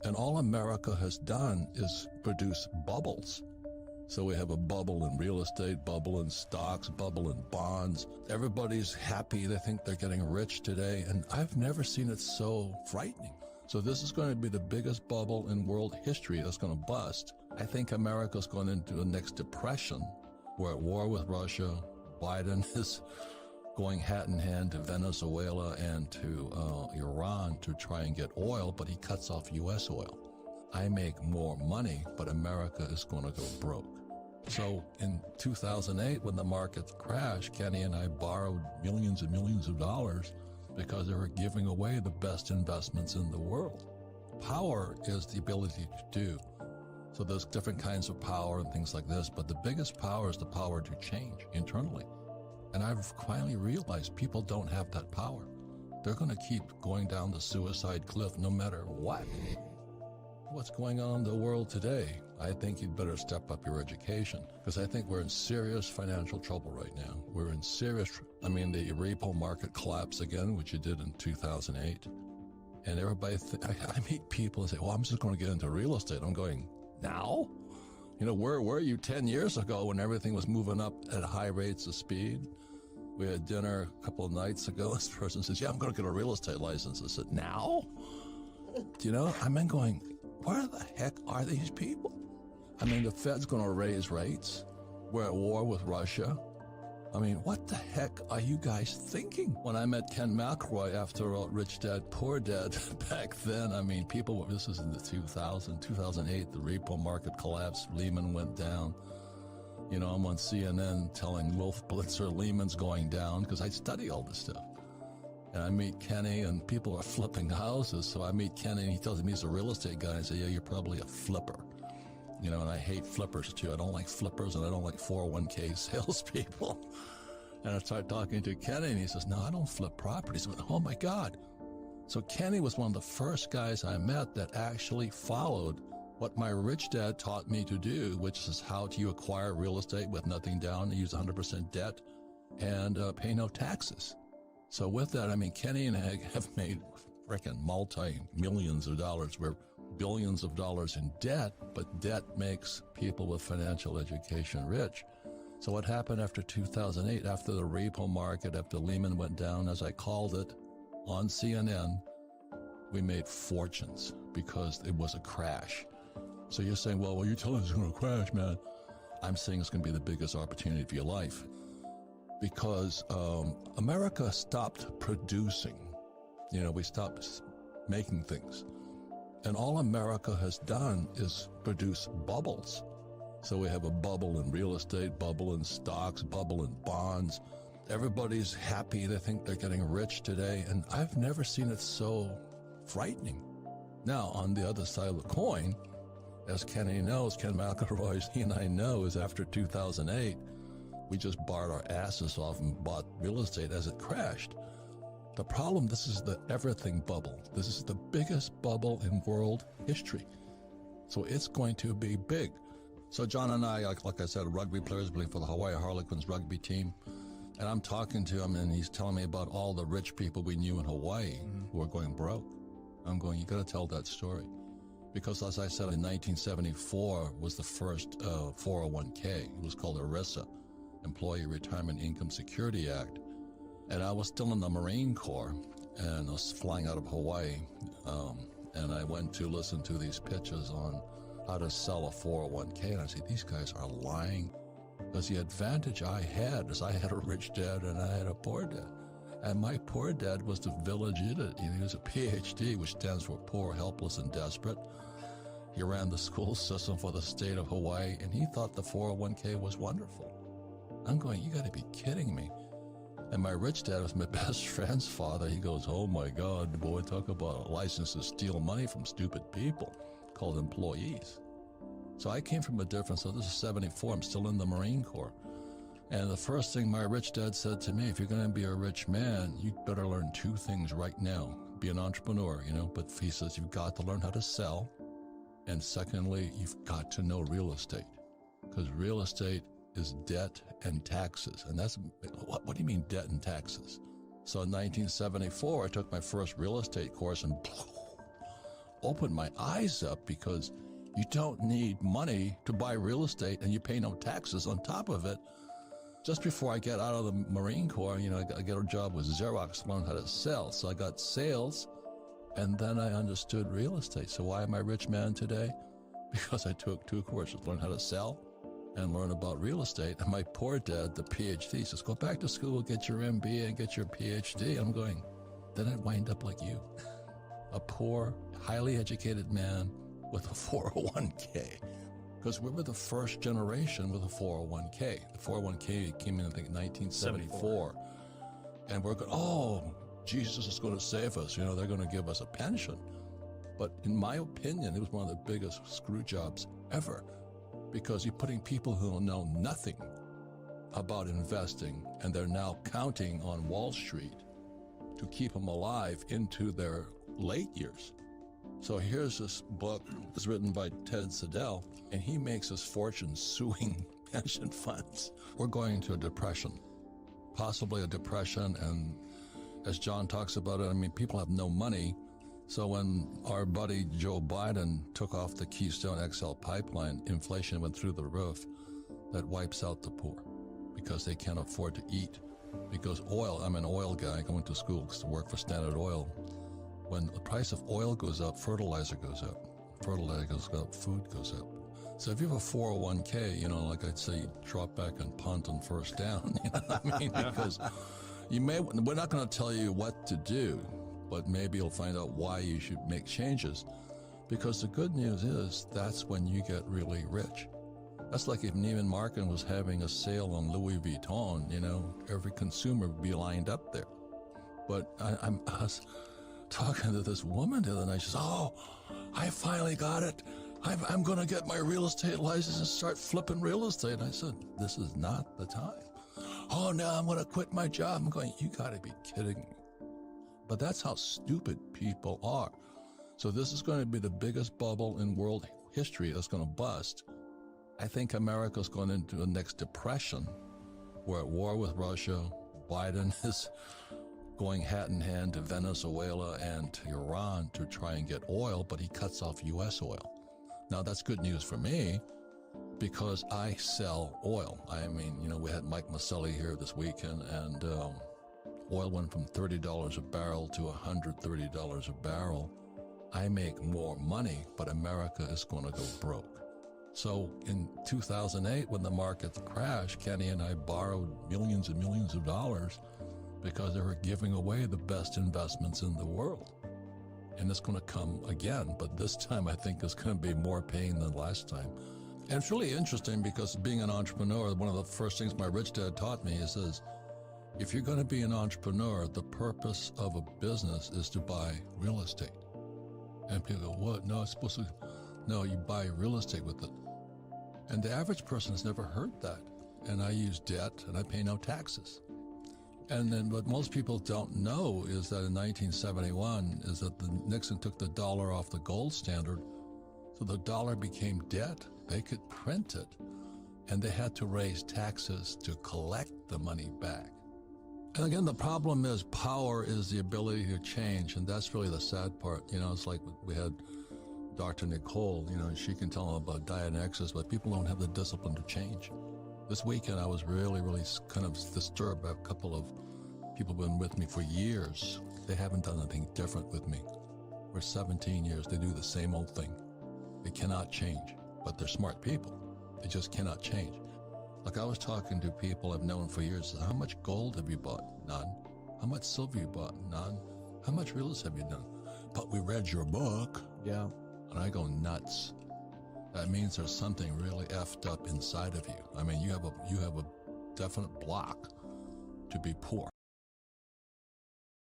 And all America has done is produce bubbles. So we have a bubble in real estate, bubble in stocks, bubble in bonds. Everybody's happy. They think they're getting rich today. And I've never seen it so frightening. So this is going to be the biggest bubble in world history that's going to bust. I think America's going into the next depression. We're at war with Russia. Biden is going hat in hand to Venezuela and to Iran to try and get oil, but he cuts off U.S. oil. I make more money, but America is going to go broke. So in 2008, when the market crashed, Kenny and I borrowed millions and millions of dollars because they were giving away the best investments in the world. Power is the ability to do. So there's different kinds of power and things like this, but the biggest power is the power to change internally. And I've finally realized people don't have that power. They're going to keep going down the suicide cliff no matter what. What's going on in the world today? I think you'd better step up your education, because I think we're in serious financial trouble right now. We're in serious, the repo market collapse again, which it did in 2008. And everybody, I meet people and say, well, I'm just going to get into real estate. I'm going, now? Where were you 10 years ago when everything was moving up at high rates of speed? We had dinner a couple of nights ago. This person says, yeah, I'm going to get a real estate license. I said, now? I'm going, where the heck are these people? The Fed's going to raise rates. We're at war with Russia. What the heck are you guys thinking? When I met Ken McElroy after Rich Dad, Poor Dad back then, this was in the 2008, the repo market collapsed, Lehman went down. I'm on CNN telling Wolf Blitzer Lehman's going down because I study all this stuff. And I meet Kenny and people are flipping houses. So I meet Kenny and he tells me he's a real estate guy. I say, yeah, you're probably a flipper. And I hate flippers too. I don't like flippers and I don't like 401k salespeople. And I start talking to Kenny and he says, no, I don't flip properties. I went, oh my God. So Kenny was one of the first guys I met that actually followed what my rich dad taught me to do, which is how do you acquire real estate with nothing down and use 100% debt and pay no taxes. So with that, Kenny and I have made freaking multi-millions of dollars. We're billions of dollars in debt, but debt makes people with financial education rich. So what happened after 2008, after the repo market, after Lehman went down, as I called it on CNN, we made fortunes because it was a crash. So you're saying, well, you're telling us it's going to crash, man. I'm saying it's going to be the biggest opportunity of your life because America stopped producing. We stopped making things. And all America has done is produce bubbles. So we have a bubble in real estate, bubble in stocks, bubble in bonds. Everybody's happy. They think they're getting rich today. And I've never seen it so frightening. Now, on the other side of the coin, as Kenny knows, Ken McElroy, he and I know, is after 2008, we just borrowed our asses off and bought real estate as it crashed. The problem, this is the everything bubble. This is the biggest bubble in world history. So it's going to be big. So John and I, like I said, rugby players playing for the Hawaii Harlequins rugby team. And I'm talking to him and he's telling me about all the rich people we knew in Hawaii who are going broke. I'm going, you got to tell that story. Because as I said, in 1974 was the first 401k. It was called ERISA, Employee Retirement Income Security Act. And I was still in the Marine Corps, and I was flying out of Hawaii, and I went to listen to these pitches on how to sell a 401k, and I said, these guys are lying. Because the advantage I had is I had a rich dad and I had a poor dad. And my poor dad was the village idiot. He was a PhD, which stands for Poor, Helpless, and Desperate. He ran the school system for the state of Hawaii, and he thought the 401k was wonderful. I'm going, you got to be kidding me. And my rich dad was my best friend's father. He goes, oh my God, boy, talk about a license to steal money from stupid people called employees. So I came from a different, so this is 74, I'm still in the Marine Corps. And the first thing my rich dad said to me, if you're going to be a rich man, you better learn two things right now. Be an entrepreneur, but he says you've got to learn how to sell. And secondly, you've got to know real estate. Because real estate is debt and taxes. And that's, what do you mean debt and taxes? So in 1974, I took my first real estate course and opened my eyes up, because you don't need money to buy real estate and you pay no taxes on top of it. Just before I get out of the Marine Corps, I got a job with Xerox, learned how to sell. So I got sales, and then I understood real estate. So why am I a rich man today? Because I took 2 courses, learn how to sell and learn about real estate. And my poor dad, the PhD, says, go back to school, get your MBA and get your PhD. I'm going, then I'd wind up like you, a poor, highly educated man with a 401k. Because we were the first generation with a 401k. The 401k came in, I think, 1974. And we're going, oh, Jesus is going to save us. They're going to give us a pension. But in my opinion, it was one of the biggest screw jobs ever, because you're putting people who know nothing about investing, and they're now counting on Wall Street to keep them alive into their late years. So here's this book. It's written by Ted Siddell, and he makes his fortune suing pension funds. We're going to a depression, possibly a depression. And as John talks about it, people have no money. So when our buddy Joe Biden took off the Keystone XL pipeline, inflation went through the roof. That wipes out the poor because they can't afford to eat. Because oil, I'm an oil guy. I went to school to work for Standard Oil. When the price of oil goes up, fertilizer goes up. Fertilizer goes up, food goes up. So if you have a 401k, like I'd say, drop back and punt on first down. You know what I mean? Because we're not going to tell you what to do, but maybe you'll find out why you should make changes. Because the good news is that's when you get really rich. That's like if Neiman Marcus was having a sale on Louis Vuitton, every consumer would be lined up there. But I was talking to this woman the other night. She says, oh, I finally got it. I'm going to get my real estate license and start flipping real estate. And I said, this is not the time. Oh, no, I'm going to quit my job. I'm going, you got to be kidding me. But that's how stupid people are. So this is going to be the biggest bubble in world history that's going to bust. I think America's going into the next depression. We're at war with Russia. Biden is going hat in hand to Venezuela and to Iran to try and get oil, but he cuts off U.S. oil. Now, that's good news for me because I sell oil. We had Mike Maselli here this weekend, and oil went from $30 a barrel to $130 a barrel. I make more money, but America is going to go broke. So in 2008, when the market crashed, Kenny and I borrowed millions and millions of dollars because they were giving away the best investments in the world. And it's going to come again, but this time I think it's going to be more pain than last time. And it's really interesting because being an entrepreneur, one of the first things my rich dad taught me, he says, if you're going to be an entrepreneur, the purpose of a business is to buy real estate. And people go, what? No, it's supposed to... No, you buy real estate with it. And the average person has never heard that. And I use debt and I pay no taxes. And then what most people don't know is that in 1971 is that Nixon took the dollar off the gold standard. So the dollar became debt. They could print it. And they had to raise taxes to collect the money back. And again, the problem is power is the ability to change. And that's really the sad part. It's like we had Dr. Nicole, she can tell them about Dianexus, but people don't have the discipline to change. This weekend, I was really, really kind of disturbed by a couple of people who've been with me for years. They haven't done anything different with me. For 17 years, they do the same old thing. They cannot change, but they're smart people. They just cannot change. Like I was talking to people I've known for years. How much gold have you bought? None. How much silver you bought? None. How much real estate have you done? But we read your book. Yeah. And I go nuts. That means there's something really effed up inside of you. You have a definite block to be poor.